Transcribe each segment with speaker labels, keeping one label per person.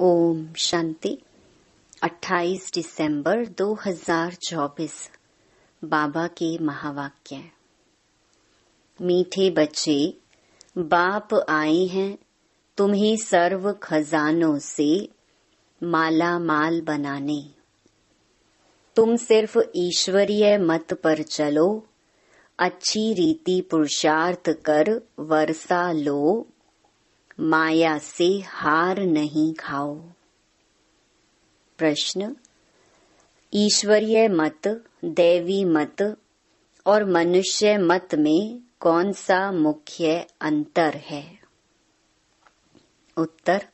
Speaker 1: ओम शांति। 28 दिसंबर 2024 बाबा के महावाक्य। मीठे बच्चे, बाप आए हैं तुम्हें सर्व खजानों से माला माल बनाने। तुम सिर्फ ईश्वरीय मत पर चलो, अच्छी रीति पुरुषार्थ कर वर्षा लो, माया से हार नहीं खाओ। प्रश्न: ईश्वरीय मत, दैवी मत और मनुष्य मत में कौन सा मुख्य अंतर है? उत्तर: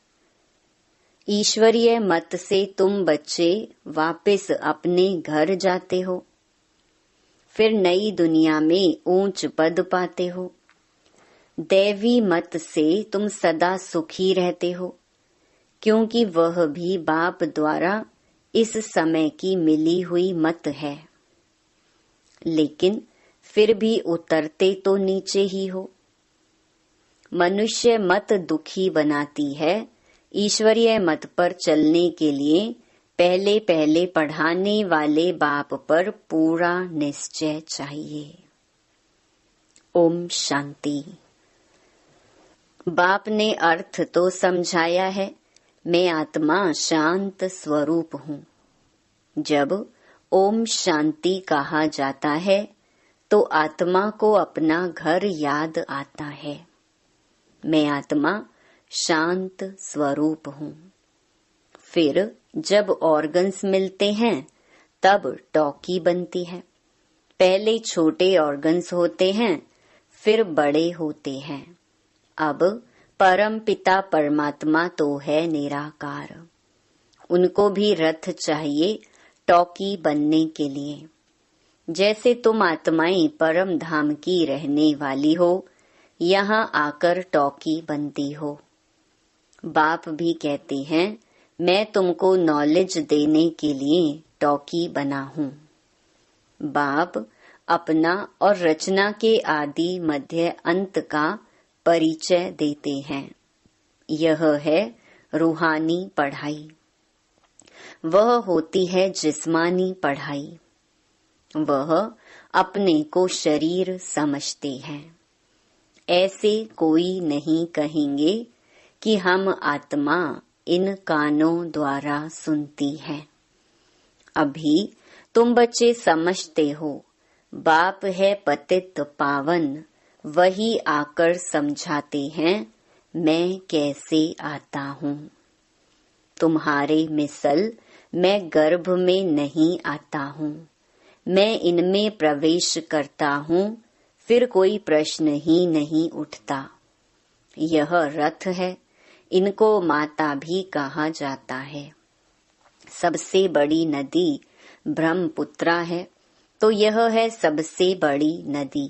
Speaker 1: ईश्वरीय मत से तुम बच्चे वापस अपने घर जाते हो, फिर नई दुनिया में ऊंच पद पाते हो। दैवी मत से तुम सदा सुखी रहते हो, क्योंकि वह भी बाप द्वारा इस समय की मिली हुई मत है। लेकिन फिर भी उतरते तो नीचे ही हो। मनुष्य मत दुखी बनाती है। ईश्वरीय मत पर चलने के लिए पहले पहले पढ़ाने वाले बाप पर पूरा निश्चय चाहिए। ओम शांति। बाप ने अर्थ तो समझाया है, मैं आत्मा शांत स्वरूप हूँ। जब ओम शांति कहा जाता है तो आत्मा को अपना घर याद आता है। मैं आत्मा शांत स्वरूप हूँ। फिर जब ऑर्गन्स मिलते हैं तब टॉकी बनती है। पहले छोटे ऑर्गन्स होते हैं, फिर बड़े होते हैं। अब परम पिता परमात्मा तो है निराकार, उनको भी रथ चाहिए टॉकी बनने के लिए। जैसे तुम आत्माएं परम धाम की रहने वाली हो, यहाँ आकर टॉकी बनती हो। बाप भी कहते हैं, मैं तुमको नॉलेज देने के लिए टॉकी बना हूँ। बाप अपना और रचना के आदि मध्य अंत का परिचय देते हैं। यह है रूहानी पढ़ाई। वह होती है जिस्मानी पढ़ाई। वह अपने को शरीर समझते हैं। ऐसे कोई नहीं कहेंगे कि हम आत्मा इन कानों द्वारा सुनती है। अभी तुम बच्चे समझते हो, बाप है पतित पावन, वही आकर समझाते हैं मैं कैसे आता हूँ। तुम्हारे मिसल मैं गर्भ में नहीं आता हूँ, मैं इनमें प्रवेश करता हूँ, फिर कोई प्रश्न ही नहीं उठता। यह रथ है, इनको माता भी कहा जाता है। सबसे बड़ी नदी ब्रह्मपुत्रा है, तो यह है सबसे बड़ी नदी।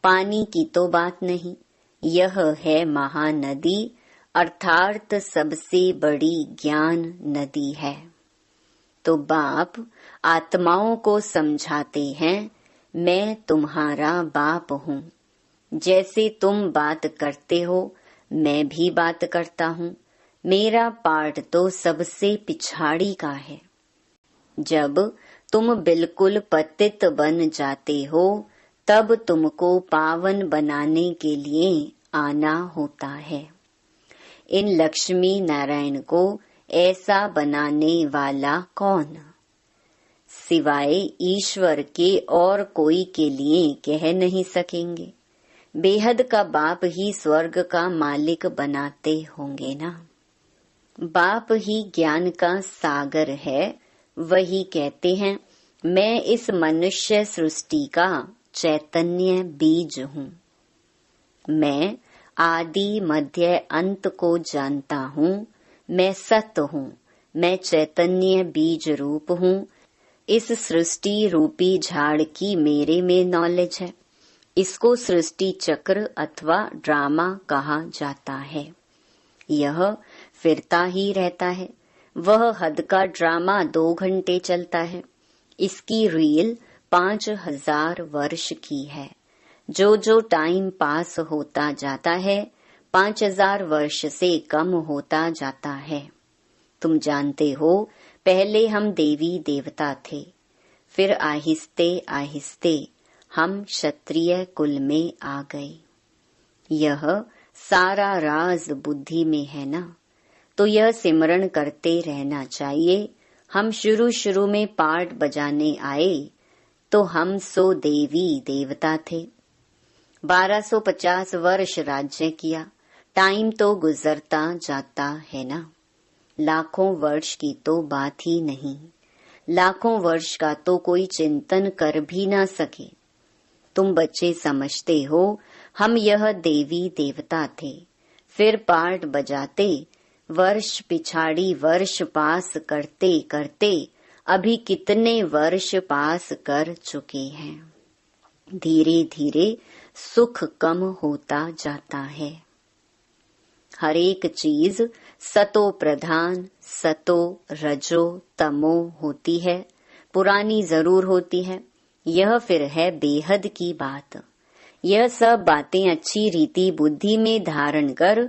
Speaker 1: पानी की तो बात नहीं, यह है महानदी, अर्थात सबसे बड़ी ज्ञान नदी है। तो बाप आत्माओं को समझाते हैं, मैं तुम्हारा बाप हूँ। जैसे तुम बात करते हो, मैं भी बात करता हूँ। मेरा पार्ट तो सबसे पिछाड़ी का है। जब तुम बिल्कुल पतित बन जाते हो, तब तुमको पावन बनाने के लिए आना होता है। इन लक्ष्मी नारायण को ऐसा बनाने वाला कौन? सिवाय ईश्वर के और कोई के लिए कह नहीं सकेंगे। बेहद का बाप ही स्वर्ग का मालिक बनाते होंगे ना। बाप ही ज्ञान का सागर है। वही कहते हैं, मैं इस मनुष्य सृष्टि का चैतन्य बीज हूँ। मैं आदि मध्य अंत को जानता हूँ। मैं सत्य हूँ। मैं चैतन्य बीज रूप हूँ। इस सृष्टि रूपी झाड़ की मेरे में नॉलेज है। इसको सृष्टि चक्र अथवा ड्रामा कहा जाता है। यह फिरता ही रहता है। वह हद का ड्रामा 2 घंटे चलता है। इसकी रील 5000 वर्ष की है। जो जो टाइम पास होता जाता है 5000 वर्ष से कम होता जाता है। तुम जानते हो पहले हम देवी देवता थे, फिर आहिस्ते आहिस्ते हम क्षत्रिय कुल में आ गए। यह सारा राज बुद्धि में है ना, तो यह सिमरण करते रहना चाहिए। हम शुरू में पाठ बजाने आए तो हम सो देवी देवता थे। 1250 वर्ष राज्य किया, टाइम तो गुजरता जाता है ना। लाखों वर्ष की तो बात ही नहीं, लाखों वर्ष का तो कोई चिंतन कर भी ना सके। तुम बच्चे समझते हो हम यह देवी देवता थे, फिर पाठ बजाते वर्ष पिछाड़ी वर्ष पास करते करते अभी कितने वर्ष पास कर चुके हैं। धीरे धीरे सुख कम होता जाता है। हर एक चीज सतो प्रधान, सतो रजो तमो होती है, पुरानी जरूर होती है। यह फिर है बेहद की बात। यह सब बातें अच्छी रीति बुद्धि में धारण कर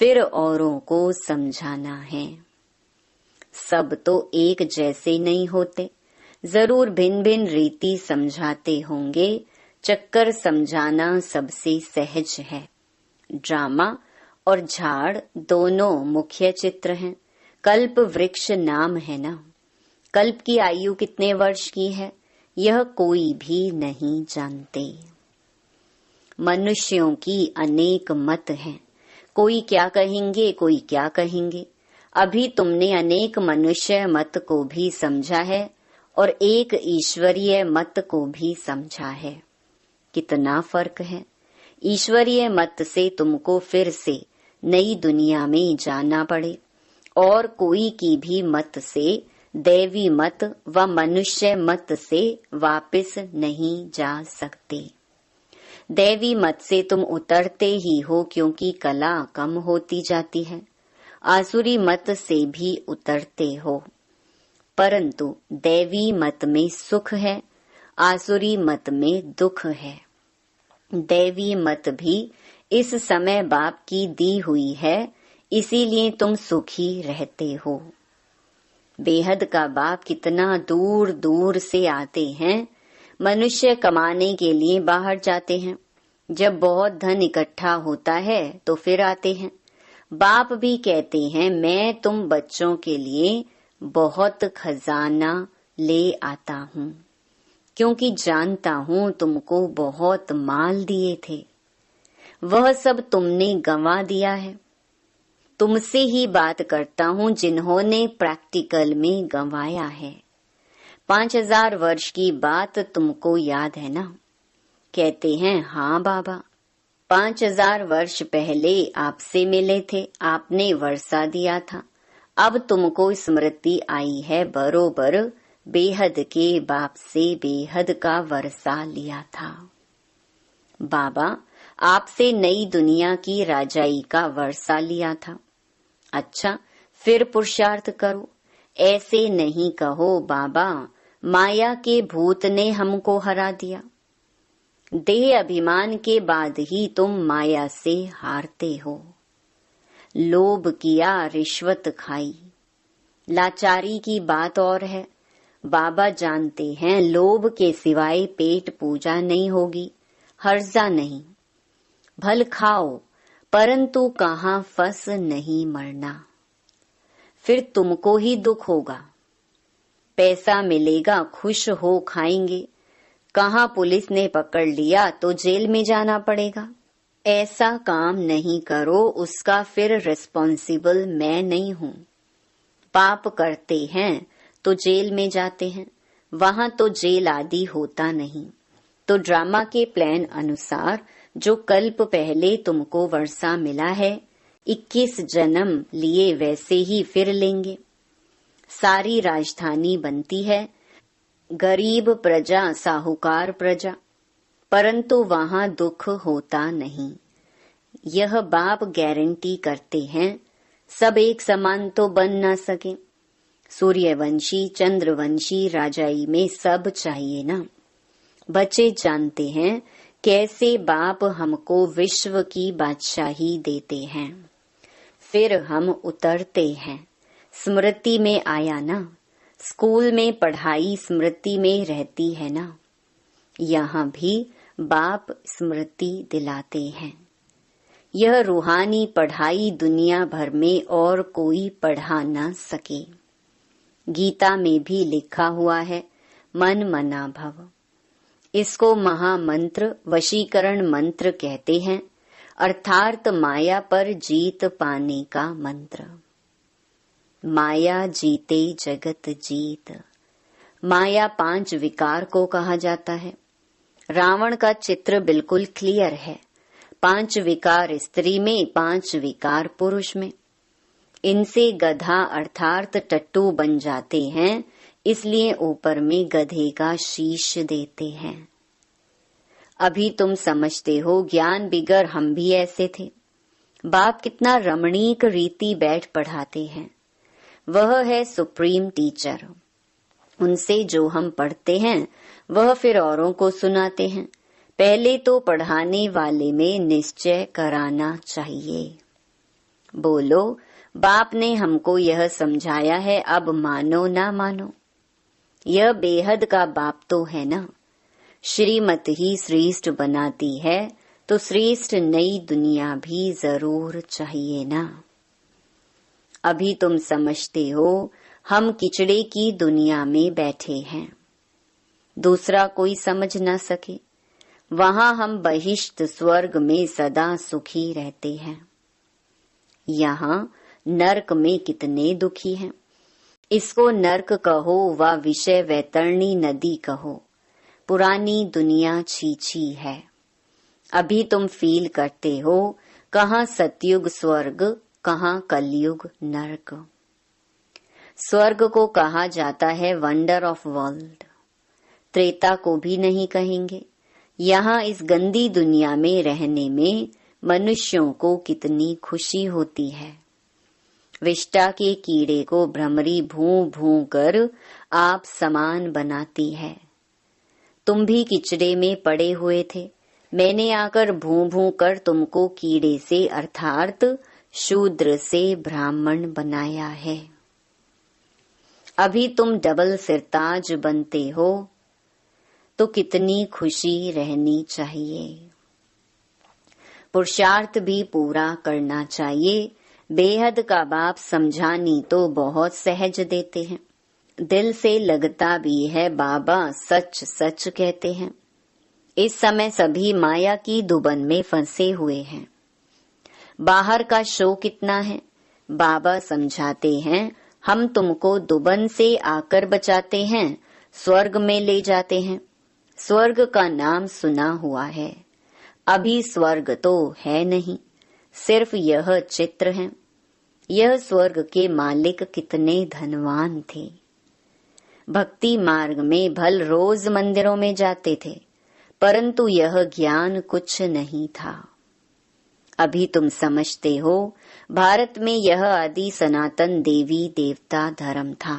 Speaker 1: फिर औरों को समझाना है। सब तो एक जैसे नहीं होते, जरूर भिन्न भिन्न रीति समझाते होंगे। चक्कर समझाना सबसे सहज है। ड्रामा और झाड़ दोनों मुख्य चित्र हैं। कल्प वृक्ष नाम है ना। कल्प की आयु कितने वर्ष की है यह कोई भी नहीं जानते। मनुष्यों की अनेक मत हैं, कोई क्या कहेंगे कोई क्या कहेंगे। अभी तुमने अनेक मनुष्य मत को भी समझा है और एक ईश्वरीय मत को भी समझा है। कितना फर्क है। ईश्वरीय मत से तुमको फिर से नई दुनिया में जाना पड़े और कोई की भी मत से, दैवी मत व मनुष्य मत से वापस नहीं जा सकते। दैवी मत से तुम उतरते ही हो क्योंकि कला कम होती जाती है। आसुरी मत से भी उतरते हो, परंतु दैवी मत में सुख है, आसुरी मत में दुख है। दैवी मत भी इस समय बाप की दी हुई है, इसीलिए तुम सुखी रहते हो। बेहद का बाप कितना दूर दूर से आते हैं। मनुष्य कमाने के लिए बाहर जाते हैं, जब बहुत धन इकट्ठा होता है तो फिर आते हैं। बाप भी कहते हैं मैं तुम बच्चों के लिए बहुत खजाना ले आता हूँ, क्योंकि जानता हूँ तुमको बहुत माल दिए थे, वह सब तुमने गंवा दिया है। तुमसे ही बात करता हूँ जिन्होंने प्रैक्टिकल में गंवाया है। 5000 वर्ष की बात तुमको याद है ना। कहते हैं हाँ बाबा, 5000 वर्ष पहले आपसे मिले थे, आपने वर्षा दिया था। अब तुमको स्मृति आई है बरोबर बेहद के बाप से बेहद का वर्षा लिया था। बाबा आपसे नई दुनिया की राजाई का वर्षा लिया था। अच्छा फिर पुरुषार्थ करो। ऐसे नहीं कहो बाबा माया के भूत ने हमको हरा दिया। देह अभिमान के बाद ही तुम माया से हारते हो। लोभ किया, रिश्वत खाई, लाचारी की बात और है। बाबा जानते हैं लोभ के सिवाय पेट पूजा नहीं होगी। हर्जा नहीं, भल खाओ परंतु कहाँ फंस नहीं मरना, फिर तुमको ही दुख होगा। पैसा मिलेगा खुश हो खाएंगे, कहाँ पुलिस ने पकड़ लिया तो जेल में जाना पड़ेगा। ऐसा काम नहीं करो, उसका फिर रिस्पॉन्सिबल मैं नहीं हूँ। पाप करते हैं तो जेल में जाते हैं, वहाँ तो जेल आदि होता नहीं। तो ड्रामा के प्लान अनुसार जो कल्प पहले तुमको वर्षा मिला है, 21 जन्म लिए वैसे ही फिर लेंगे। सारी राजधानी बनती है, गरीब प्रजा साहूकार प्रजा, परंतु वहाँ दुख होता नहीं। यह बाप गारंटी करते हैं। सब एक समान तो बन ना सके। सूर्यवंशी चंद्रवंशी राजाई में सब चाहिए ना। बच्चे जानते हैं कैसे बाप हमको विश्व की बादशाही देते हैं, फिर हम उतरते हैं। स्मृति में आया ना। स्कूल में पढ़ाई स्मृति में रहती है ना। यहाँ भी बाप स्मृति दिलाते हैं। यह रूहानी पढ़ाई दुनिया भर में और कोई पढ़ा न सके। गीता में भी लिखा हुआ है, मन मना भव। इसको महामंत्र, वशीकरण मंत्र कहते हैं, अर्थात माया पर जीत पाने का मंत्र। माया जीते जगत जीत। माया 5 विकार को कहा जाता है। रावण का चित्र बिल्कुल क्लियर है। 5 विकार स्त्री में, 5 विकार पुरुष में। इनसे गधा अर्थात टट्टू बन जाते हैं, इसलिए ऊपर में गधे का शीश देते हैं। अभी तुम समझते हो, ज्ञान बिगर हम भी ऐसे थे। बाप कितना रमणीक रीति बैठ पढ़ाते हैं। वह है सुप्रीम टीचर। उनसे जो हम पढ़ते हैं वह फिर औरों को सुनाते हैं। पहले तो पढ़ाने वाले में निश्चय कराना चाहिए। बोलो, बाप ने हमको यह समझाया है, अब मानो ना मानो। यह बेहद का बाप तो है ना। श्रीमत ही श्रेष्ठ बनाती है, तो श्रेष्ठ नई दुनिया भी जरूर चाहिए ना। अभी तुम समझते हो, हम किचड़े की दुनिया में बैठे हैं, दूसरा कोई समझ न सके। वहां हम बहिष्ठ स्वर्ग में सदा सुखी रहते हैं। यहाँ नरक में कितने दुखी हैं। इसको नरक कहो व विषय वैतरणी नदी कहो, पुरानी दुनिया छीछी है। अभी तुम फील करते हो, कहाँ सतयुग स्वर्ग, कहाँ कलयुग नरक। स्वर्ग को कहा जाता है वंडर ऑफ वर्ल्ड। त्रेता को भी नहीं कहेंगे। यहाँ इस गंदी दुनिया में रहने में मनुष्यों को कितनी खुशी होती है। विष्टा के कीड़े को भ्रमरी भूं भूं कर आप समान बनाती है। तुम भी किचड़े में पड़े हुए थे। मैंने आकर भूं भूं कर तुमको कीड़े से अर्थात शूद्र से ब्राह्मण बनाया है। अभी तुम डबल सिरताज बनते हो, तो कितनी खुशी रहनी चाहिए। पुरुषार्थ भी पूरा करना चाहिए। बेहद का बाप समझानी तो बहुत सहज देते हैं, दिल से लगता भी है। बाबा सच सच कहते हैं। इस समय सभी माया की दुबन में फंसे हुए हैं। बाहर का शो कितना है। बाबा समझाते हैं, हम तुमको दुबन से आकर बचाते हैं, स्वर्ग में ले जाते हैं। स्वर्ग का नाम सुना हुआ है, अभी स्वर्ग तो है नहीं, सिर्फ यह चित्र है। यह स्वर्ग के मालिक कितने धनवान थे। भक्ति मार्ग में भल रोज मंदिरों में जाते थे, परंतु यह ज्ञान कुछ नहीं था। अभी तुम समझते हो, भारत में यह आदि सनातन देवी देवता धर्म था।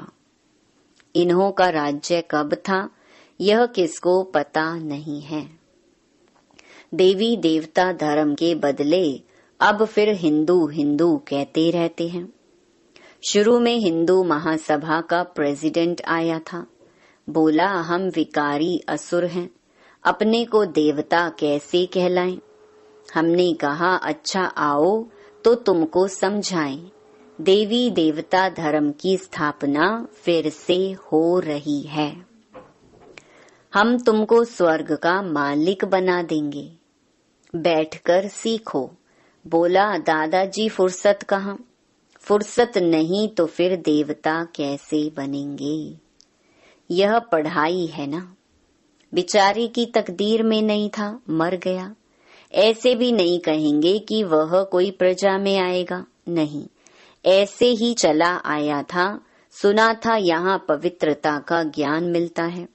Speaker 1: इन्हों का राज्य कब था, यह किसको पता नहीं है। देवी देवता धर्म के बदले अब फिर हिंदू हिंदू कहते रहते हैं। शुरू में हिंदू महासभा का प्रेसिडेंट आया था, बोला हम विकारी असुर हैं, अपने को देवता कैसे कहलाएं। हमने कहा अच्छा आओ तो तुमको समझाएं। देवी देवता धर्म की स्थापना फिर से हो रही है। हम तुमको स्वर्ग का मालिक बना देंगे, बैठकर सीखो। बोला दादाजी फुर्सत कहाँ। फुर्सत नहीं तो फिर देवता कैसे बनेंगे। यह पढ़ाई है ना। बेचारे की तकदीर में नहीं था, मर गया। ऐसे भी नहीं कहेंगे कि वह कोई प्रजा में आएगा, नहीं, ऐसे ही चला आया था। सुना था यहाँ पवित्रता का ज्ञान मिलता है,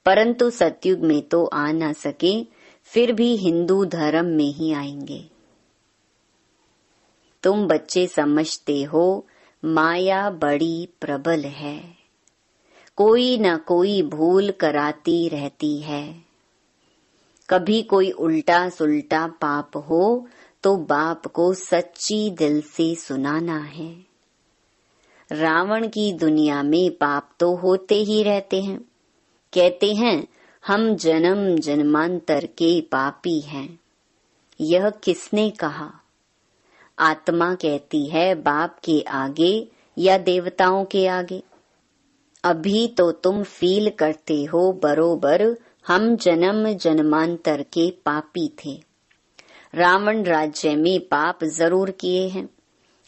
Speaker 1: परंतु सतयुग में तो आ न सके, फिर भी हिंदू धर्म में ही आएंगे। तुम बच्चे समझते हो, माया बड़ी प्रबल है, कोई न कोई भूल कराती रहती है। कभी कोई उल्टा सुल्टा पाप हो तो बाप को सच्ची दिल से सुनाना है। रावण की दुनिया में पाप तो होते ही रहते हैं। कहते हैं हम जन्म जन्मांतर के पापी हैं। यह किसने कहा? आत्मा कहती है बाप के आगे या देवताओं के आगे। अभी तो तुम फील करते हो बरोबर हम जन्म जन्मांतर के पापी थे। रावण राज्य में पाप जरूर किए हैं।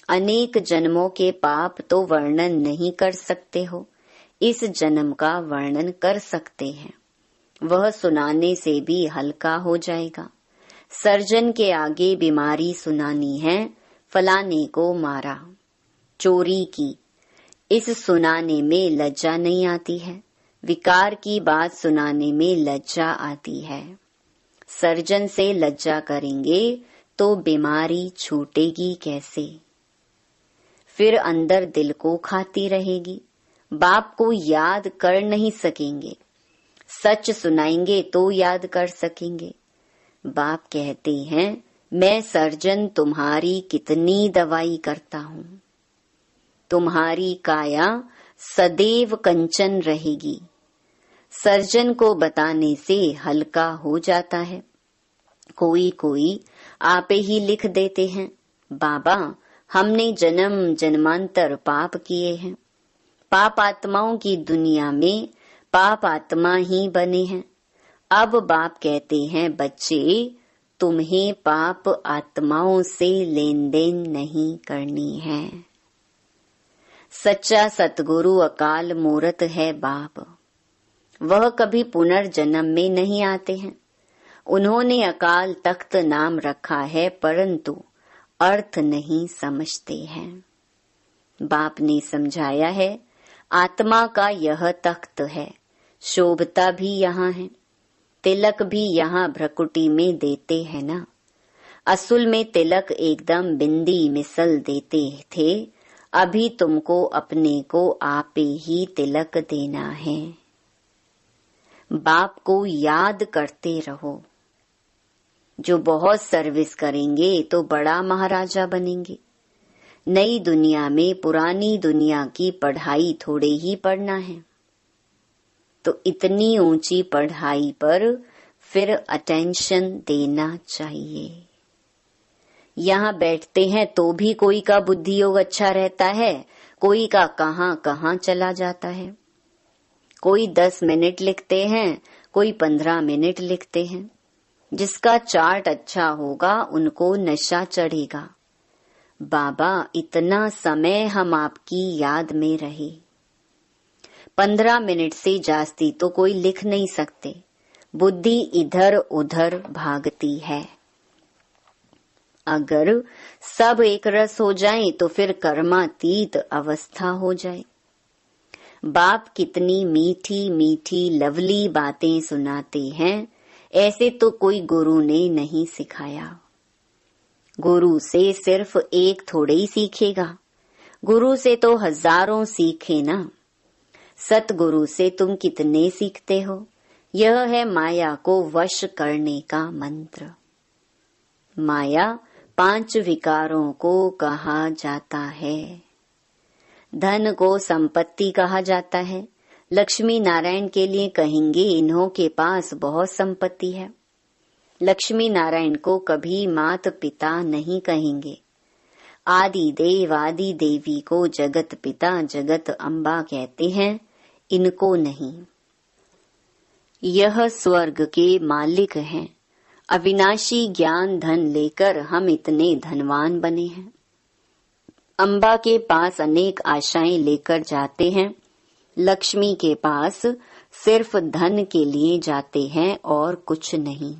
Speaker 1: अनेक जन्मों के पाप तो वर्णन नहीं कर सकते हो, इस जन्म का वर्णन कर सकते हैं। वह सुनाने से भी हल्का हो जाएगा। सर्जन के आगे बीमारी सुनानी है, फलाने को मारा, चोरी की, इस सुनाने में लज्जा नहीं आती है। विकार की बात सुनाने में लज्जा आती है। सर्जन से लज्जा करेंगे तो बीमारी छूटेगी कैसे? फिर अंदर दिल को खाती रहेगी। बाप को याद कर नहीं सकेंगे। सच सुनाएंगे तो याद कर सकेंगे। बाप कहते हैं मैं सर्जन तुम्हारी कितनी दवाई करता हूँ। तुम्हारी काया सदैव कंचन रहेगी। सर्जन को बताने से हल्का हो जाता है। कोई कोई आपे ही लिख देते हैं, बाबा हमने जन्म जन्मांतर पाप किए हैं। पाप आत्माओं की दुनिया में पाप आत्मा ही बने हैं। अब बाप कहते हैं बच्चे तुम्हें पाप आत्माओं से लेन देन नहीं करनी है। सच्चा सतगुरु अकाल मूरत है बाप। वह कभी पुनर्जन्म में नहीं आते हैं। उन्होंने अकाल तख्त नाम रखा है परंतु अर्थ नहीं समझते हैं। बाप ने समझाया है आत्मा का यह तख्त है, शोभता भी यहाँ है, तिलक भी यहाँ भ्रकुटी में देते हैं ना। असुल में तिलक एकदम बिंदी मिसल देते थे, अभी तुमको अपने को आपे ही तिलक देना है। बाप को याद करते रहो। जो बहुत सर्विस करेंगे तो बड़ा महाराजा बनेंगे। नई दुनिया में पुरानी दुनिया की पढ़ाई थोड़े ही पढ़ना है, तो इतनी ऊंची पढ़ाई पर फिर अटेंशन देना चाहिए। यहाँ बैठते हैं तो भी कोई का बुद्धि योग अच्छा रहता है, कोई का कहाँ कहाँ चला जाता है। कोई 10 मिनट लिखते हैं, कोई 15 मिनट लिखते हैं। जिसका चार्ट अच्छा होगा उनको नशा चढ़ेगा। बाबा इतना समय हम आपकी याद में रहे। 15 मिनट से जास्ती तो कोई लिख नहीं सकते। बुद्धि इधर उधर भागती है। अगर सब एक रस हो जाए तो फिर कर्मातीत अवस्था हो जाए। बाप कितनी मीठी मीठी लवली बातें सुनाते हैं, ऐसे तो कोई गुरु ने नहीं सिखाया। गुरु से सिर्फ एक थोड़े ही सीखेगा, गुरु से तो हजारों सीखे ना। सतगुरु से तुम कितने सीखते हो? यह है माया को वश करने का मंत्र। माया 5 विकारों को कहा जाता है। धन को संपत्ति कहा जाता है। लक्ष्मी नारायण के लिए कहेंगे इन्हों के पास बहुत संपत्ति है। लक्ष्मी नारायण को कभी मात पिता नहीं कहेंगे। आदि देव आदि देवी को जगत पिता जगत अम्बा कहते हैं, इनको नहीं। यह स्वर्ग के मालिक हैं। अविनाशी ज्ञान धन लेकर हम इतने धनवान बने हैं। अम्बा के पास अनेक आशाएं लेकर जाते हैं, लक्ष्मी के पास सिर्फ धन के लिए जाते हैं और कुछ नहीं।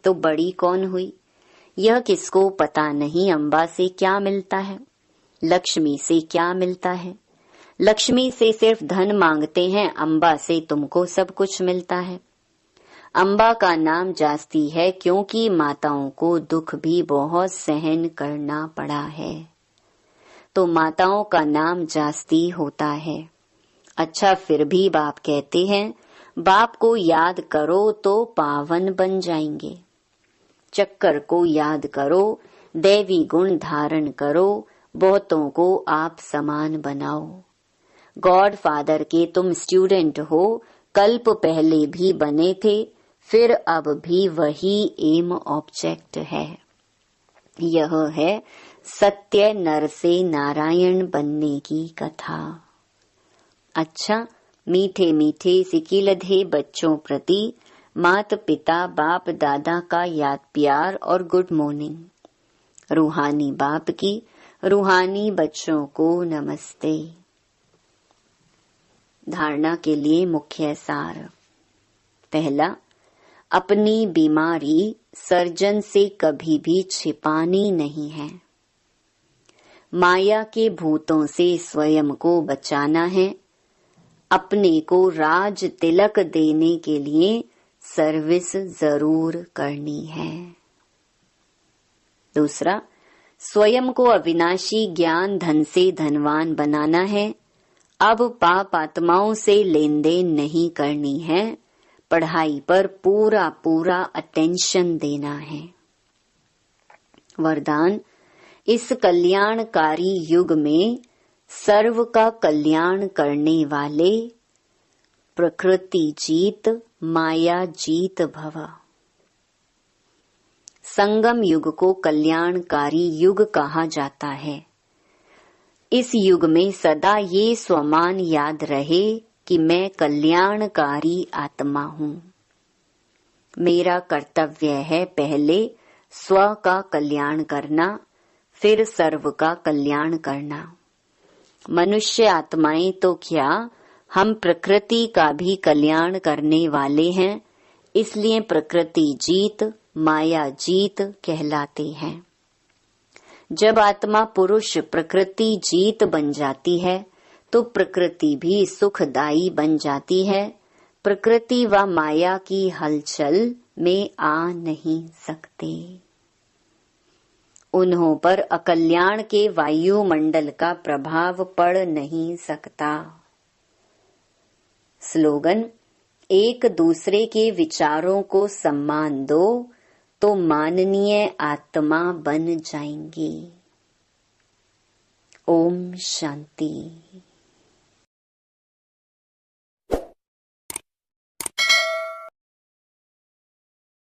Speaker 1: तो बड़ी कौन हुई? यह किसको पता नहीं। अम्बा से क्या मिलता है, लक्ष्मी से क्या मिलता है। लक्ष्मी से सिर्फ धन मांगते हैं, अम्बा से तुमको सब कुछ मिलता है। अम्बा का नाम जास्ती है क्योंकि माताओं को दुख भी बहुत सहन करना पड़ा है, तो माताओं का नाम जास्ती होता है। अच्छा फिर भी बाप कहते हैं बाप को याद करो तो पावन बन जाएंगे। चक्कर को याद करो, दैवी गुण धारण करो, बहुतों को आप समान बनाओ। गॉड फादर के तुम स्टूडेंट हो, कल्प पहले भी बने थे, फिर अब भी वही एम ऑब्जेक्ट है। यह है सत्य नर से नारायण बनने की कथा। अच्छा, मीठे मीठे सिकिलधे बच्चों प्रति माता पिता बाप दादा का याद प्यार और गुड मॉर्निंग। रूहानी बाप की रूहानी बच्चों को नमस्ते। धारणा के लिए मुख्य सार। पहला, अपनी बीमारी सर्जन से कभी भी छिपानी नहीं है। माया के भूतों से स्वयं को बचाना है। अपने को राज तिलक देने के लिए सर्विस जरूर करनी है। दूसरा, स्वयं को अविनाशी ज्ञान धन से धनवान बनाना है। अब पाप आत्माओं से लेन देन नहीं करनी है, पढ़ाई पर पूरा पूरा अटेंशन देना है। वरदान, इस कल्याणकारी युग में सर्व का कल्याण करने वाले प्रकृति जीत माया जीत भव। संगम युग को कल्याणकारी युग कहा जाता है। इस युग में सदा ये स्वमान याद रहे कि मैं कल्याणकारी आत्मा हूँ। मेरा कर्तव्य है पहले स्व का कल्याण करना, फिर सर्व का कल्याण करना। मनुष्य आत्माएं तो क्या, हम प्रकृति का भी कल्याण करने वाले हैं, इसलिए प्रकृति जीत माया जीत कहलाते हैं। जब आत्मा पुरुष प्रकृति जीत बन जाती है तो प्रकृति भी सुखदायी बन जाती है। प्रकृति व माया की हलचल में आ नहीं सकते। उन्हों पर अकल्याण के वायुमंडल का प्रभाव पड़ नहीं सकता। स्लोगन, एक दूसरे के विचारों को सम्मान दो तो माननीय आत्मा बन जाएंगी। ओम शांति।